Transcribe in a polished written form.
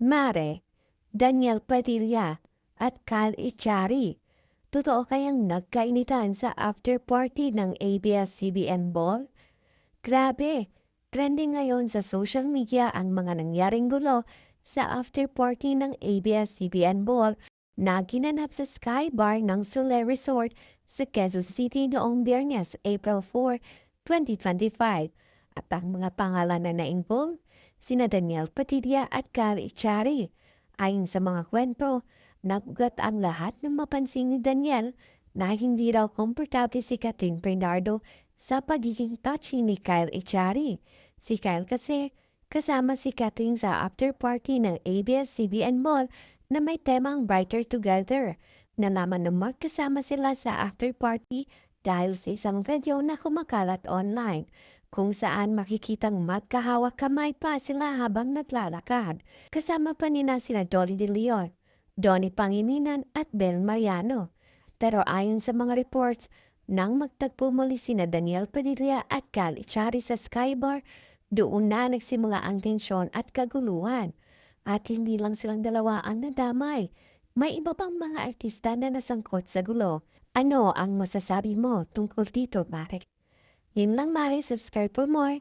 Mare, Daniel Padilla at Kyle Echari. Totoo kayang nagkainitan sa after party ng ABS-CBN Ball? Grabe! Trending ngayon sa social media ang mga nangyaring gulo sa after party ng ABS-CBN Ball na ginanap sa Sky Bar ng Sole Resort sa Quezon City noong Biyernes, April 4, 2025. At ang mga pangalan na na-involve, sina Daniel Padilla at Kyle Echari. Ayon sa mga kwento, nagugat ang lahat ng mapansin ni Daniel na hindi raw komportable si Catherine Bernardo sa pagiging touchy ni Kyle Echari. Si Kyle kasi kasama si Catherine sa after party ng ABS-CBN Mall na may temang Brighter Together. Nalaman na magkasama sila sa after party dahil sa isang video na kumakalat online kung saan makikitang magkahawak kamay pa sila habang naglalakad. Kasama pa nina sila Dolly De Leon, Donnie Pangilinan at Bel Mariano. Pero ayon sa mga reports, nang magtagpo muli sina Daniel Padilla at Kyle Echari sa Skybar, doon na nagsimula ang tensyon at kaguluhan. At hindi lang silang dalawa ang nadamay. May iba pang mga artista na nasangkot sa gulo. Ano ang masasabi mo tungkol dito, Marek? Yun lang, Mare. Subscribe for more.